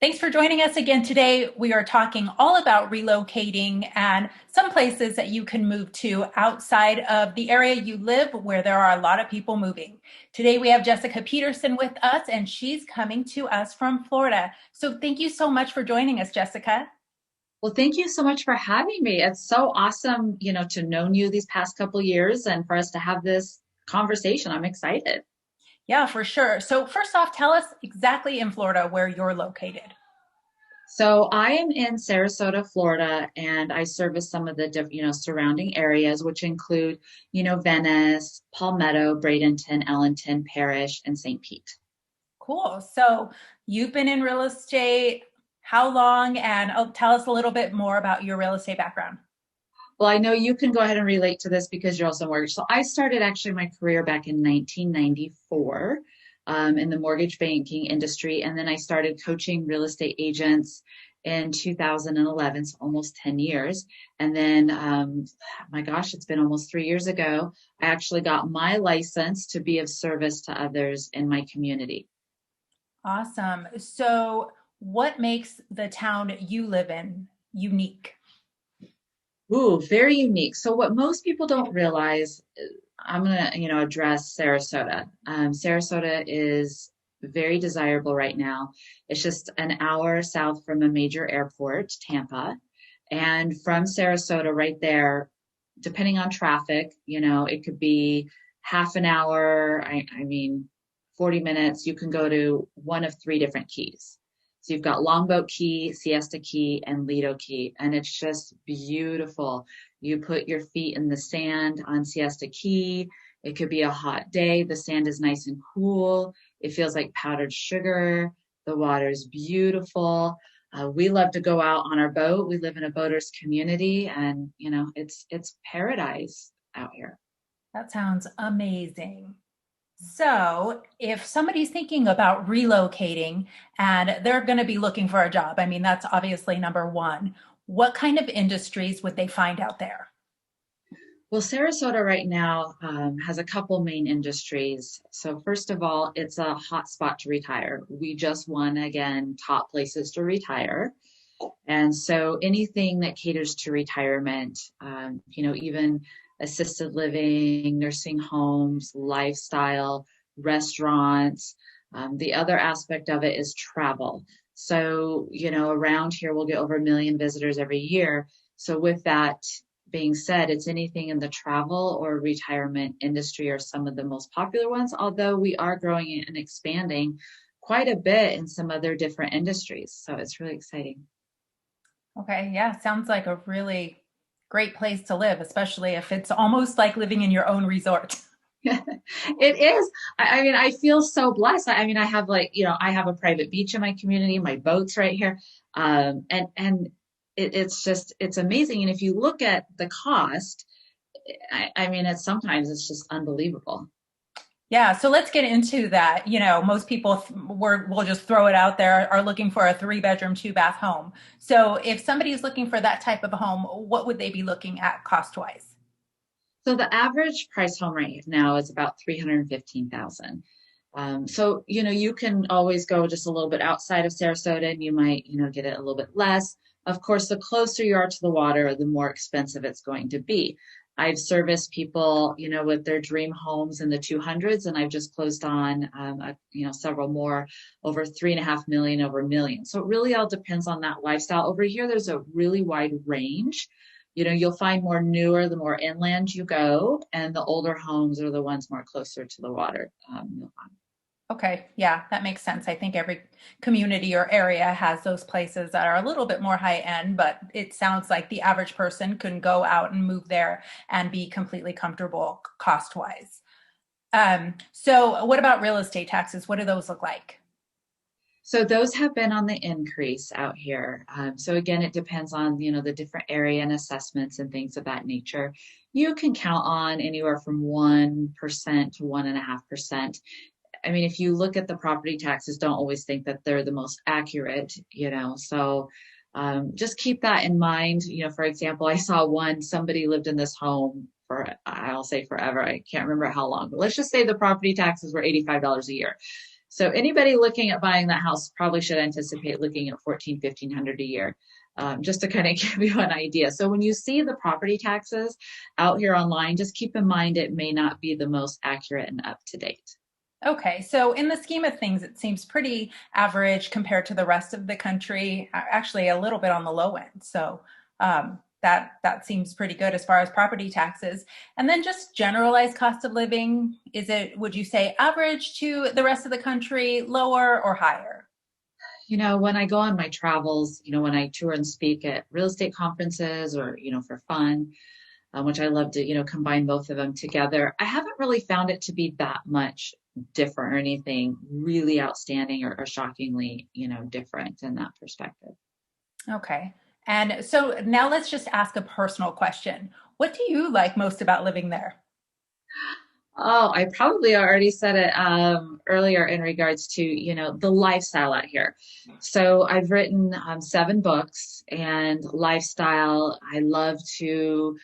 Thanks for joining us again today. We are talking all about relocating and some places that you can move to outside of the area you live where there are a lot of people moving. Today we have Jessica Petersen with us and she's coming to us from Florida. So thank you so much for joining us, Jessica. Well, thank you so much for having me. It's so awesome, to know you these past couple years and for us to have this conversation. I'm excited. Yeah, for sure. So first off, tell us exactly in Florida where you're located. So I am in Sarasota, Florida, and I service some of the surrounding areas, which include, Venice, Palmetto, Bradenton, Ellenton, Parish, and St. Pete. Cool. So you've been in real estate how long? And tell us a little bit more about your real estate background. Well, I know you can go ahead and relate to this because you're also mortgage. So I started actually my career back in 1994 in the mortgage banking industry. And then I started coaching real estate agents in 2011, so almost 10 years. And then, my gosh, it's been almost 3 years ago. I actually got my license to be of service to others in my community. Awesome. So, what makes the town you live in unique? Ooh, very unique. So what most people don't realize, I'm gonna, address Sarasota. Sarasota is very desirable right now. It's just an hour south from a major airport, Tampa. And from Sarasota right there, depending on traffic, it could be half an hour. I mean, 40 minutes. You can go to one of three different keys. So you've got Longboat Key, Siesta Key, and Lido Key, and it's just beautiful. You put your feet in the sand on Siesta Key. It could be a hot day. The sand is nice and cool. It feels like powdered sugar. The water's beautiful. We love to go out on our boat. We live in a boaters community, and it's paradise out here. That sounds amazing. So, if somebody's thinking about relocating and they're going to be looking for a job, I mean, that's obviously number one. What kind of industries would they find out there? Well, Sarasota right now has a couple main industries. So first of all, it's a hot spot to retire. We just won again top places to retire. And so anything that caters to retirement, even assisted living, nursing homes, lifestyle, restaurants. The other aspect of it is travel. So, around here we'll get over 1 million visitors every year. So with that being said, it's anything in the travel or retirement industry are some of the most popular ones, although we are growing and expanding quite a bit in some other different industries. So it's really exciting. Okay, yeah, sounds like a really great place to live, especially if it's almost like living in your own resort. It is. I mean, I feel so blessed. I mean, I have I have a private beach in my community. My boat's right here. It's amazing. And if you look at the cost, I mean, it's just unbelievable. Yeah, so let's get into that. Most people we'll just throw it out there are looking for a 3 bedroom, 2 bath home. So if somebody's looking for that type of a home, what would they be looking at cost wise? So the average price home right now is about 315,000. So, you can always go just a little bit outside of Sarasota and you might, get it a little bit less. Of course, the closer you are to the water, the more expensive it's going to be. I've serviced people, with their dream homes in the 200s, and I've just closed on, several more over 3.5 million, over a million. So it really all depends on that lifestyle. Over here, there's a really wide range. You'll find more newer, the more inland you go, and the older homes are the ones more closer to the water. You'll find. Okay, yeah, that makes sense. I think every community or area has those places that are a little bit more high end, but it sounds like the average person can go out and move there and be completely comfortable cost wise. So what about real estate taxes? What do those look like? So those have been on the increase out here. So again, it depends on, the different area and assessments and things of that nature. You can count on anywhere from 1% to 1.5%. I mean, if you look at the property taxes, don't always think that they're the most accurate, so just keep that in mind. For example, I saw somebody lived in this home for, I'll say forever. I can't remember how long, but let's just say the property taxes were $85 a year. So anybody looking at buying that house probably should anticipate looking at 1,500 a year, just to kind of give you an idea. So when you see the property taxes out here online, just keep in mind it may not be the most accurate and up to date. Okay, so in the scheme of things, it seems pretty average compared to the rest of the country, actually a little bit on the low end. So that seems pretty good as far as property taxes. And then just generalized cost of living, would you say average to the rest of the country, lower or higher? When I go on my travels, when I tour and speak at real estate conferences or, for fun, which I love to, combine both of them together. I haven't really found it to be that much different or anything really outstanding or shockingly, different in that perspective. Okay. And so now let's just ask a personal question. What do you like most about living there? Oh, I probably already said it earlier in regards to, the lifestyle out here. So I've written 7 books and lifestyle. I love to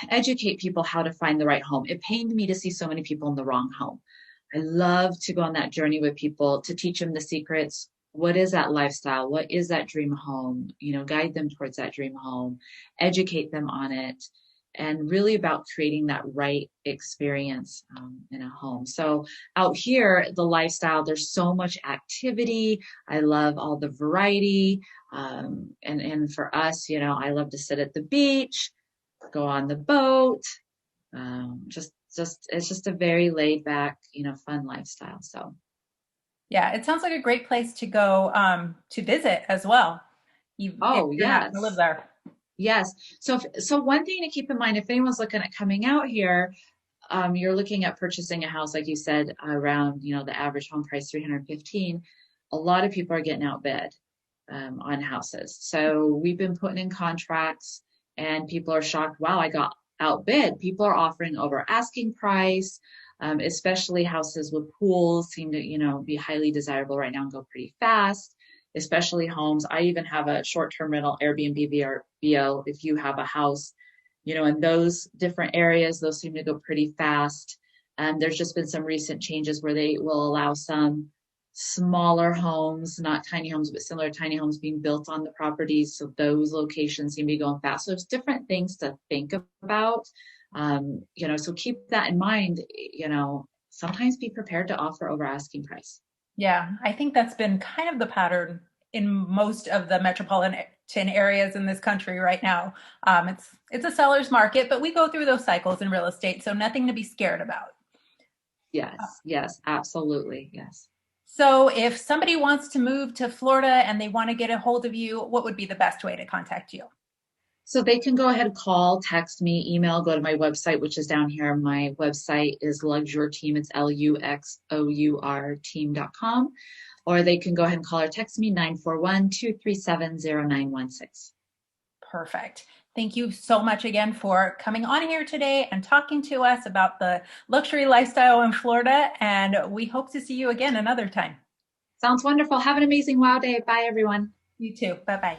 educate people how to find the right home. It pained me to see so many people in the wrong home. I love to go on that journey with people to teach them the secrets. What is that lifestyle? What is that dream home? Guide them towards that dream home, educate them on it, and really about creating that right experience in a home. So out here, the lifestyle, there's so much activity. I love all the variety. And for us, I love to sit at the beach, go on the boat. Just it's just a very laid back, fun lifestyle. So Yeah, it sounds like a great place to go to visit as well. If oh you're not going to live yes. there. Yes. So one thing to keep in mind if anyone's looking at coming out here, you're looking at purchasing a house, like you said, around, the average home price 315. A lot of people are getting outbid on houses. So we've been putting in contracts and people are shocked. Wow, I got outbid. People are offering over asking price, especially houses with pools seem to, be highly desirable right now and go pretty fast, especially homes. I even have a short-term rental Airbnb VRBO. If you have a house, in those different areas, those seem to go pretty fast. There's just been some recent changes where they will allow some smaller homes, not tiny homes, but similar tiny homes being built on the properties. So those locations seem to be going fast. So there's different things to think about. So keep that in mind, sometimes be prepared to offer over asking price. Yeah, I think that's been kind of the pattern in most of the metropolitan areas in this country right now. It's a seller's market, but we go through those cycles in real estate, so nothing to be scared about. Yes, yes, absolutely. Yes. So if somebody wants to move to Florida and they want to get a hold of you, what would be the best way to contact you? So they can go ahead and call, text me, email, go to my website, which is down here. My website is Luxour Team. It's LUXOUR team.com. Or they can go ahead and call or text me 941-237-0916. Perfect. Thank you so much again for coming on here today and talking to us about the luxury lifestyle in Florida. And we hope to see you again another time. Sounds wonderful. Have an amazing wow day. Bye, everyone. You too. Bye bye.